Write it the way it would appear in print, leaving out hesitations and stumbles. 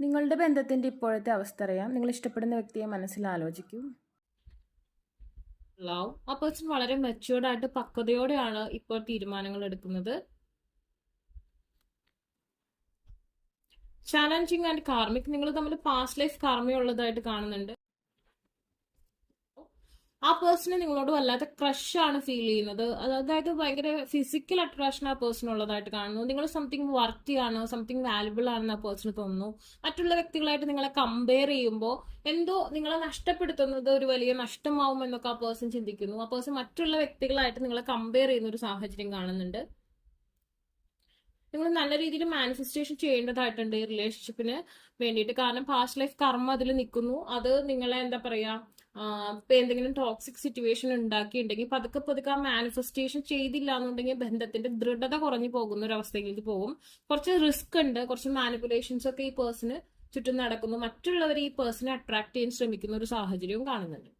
നിങ്ങളുടെ ബന്ധത്തിന്റെ ഇപ്പോഴത്തെ അവസ്ഥ അറിയാം. നിങ്ങൾ ഇഷ്ടപ്പെടുന്ന വ്യക്തിയെ മനസ്സിൽ ആലോചിക്കൂ. ലവ് ആ പേഴ്സൺ വളരെ മെച്യൂർഡ് ആയിട്ട് പക്വതയോടെയാണ് ഇപ്പോൾ തീരുമാനങ്ങൾ എടുക്കുന്നത്. ചാലഞ്ചിങ് ആൻഡ് കാർമിക്, നിങ്ങൾ തമ്മിൽ പാസ്റ്റ് ലൈഫ് കാർമയുള്ളതായിട്ട് കാണുന്നുണ്ട്. ആ പേഴ്സണ് നിങ്ങളോട് വല്ലാത്ത ക്രഷ് ആണ് ഫീൽ ചെയ്യുന്നത്. അതായത് ഭയങ്കര ഫിസിക്കൽ അട്രാക്ഷൻ ആ പേഴ്സൺ ഉള്ളതായിട്ട് കാണുന്നു. നിങ്ങൾ സംതിങ് വർത്തി ആണ്, സംതിങ് വാല്യുബിൾ ആണെന്ന് ആ പേഴ്സണ് തോന്നുന്നു. മറ്റുള്ള വ്യക്തികളായിട്ട് നിങ്ങളെ കമ്പയർ ചെയ്യുമ്പോൾ എന്തോ നിങ്ങളെ നഷ്ടപ്പെടുത്തുന്നത് ഒരു വലിയ നഷ്ടമാവും എന്നൊക്കെ ആ പേഴ്സൺ ചിന്തിക്കുന്നു. ആ പേഴ്സൺ മറ്റുള്ള വ്യക്തികളായിട്ട് നിങ്ങളെ കമ്പയർ ചെയ്യുന്ന ഒരു സാഹചര്യം കാണുന്നുണ്ട്. നിങ്ങൾ നല്ല രീതിയിൽ മാനിഫെസ്റ്റേഷൻ ചെയ്യേണ്ടതായിട്ടുണ്ട് ഈ റിലേഷൻഷിപ്പിന് വേണ്ടിയിട്ട്. കാരണം പാസ്റ്റ് ലൈഫ് കർമ്മ അതിൽ നിൽക്കുന്നു. അത് നിങ്ങളെ എന്താ പറയാ, ഇപ്പൊ എന്തെങ്കിലും ടോക്സിക് സിറ്റുവേഷൻ ഉണ്ടാക്കിയിട്ടുണ്ടെങ്കിൽ പതുക്കെ പതുക്കെ ആ മാനിഫെസ്റ്റേഷൻ ചെയ്തില്ല എന്നുണ്ടെങ്കിൽ ബന്ധത്തിന്റെ ദൃഢത കുറഞ്ഞു പോകുന്ന ഒരു അവസ്ഥയിലേക്ക് പോകും. കുറച്ച് റിസ്ക് ഉണ്ട്, കുറച്ച് മാനിപ്പുലേഷൻസ് ഒക്കെ ഈ പേഴ്സണ് ചുറ്റും നടക്കുന്നു. മറ്റുള്ളവർ ഈ പേഴ്സണെ അട്രാക്ട് ചെയ്യാൻ ശ്രമിക്കുന്ന ഒരു സാഹചര്യവും കാണുന്നുണ്ട്.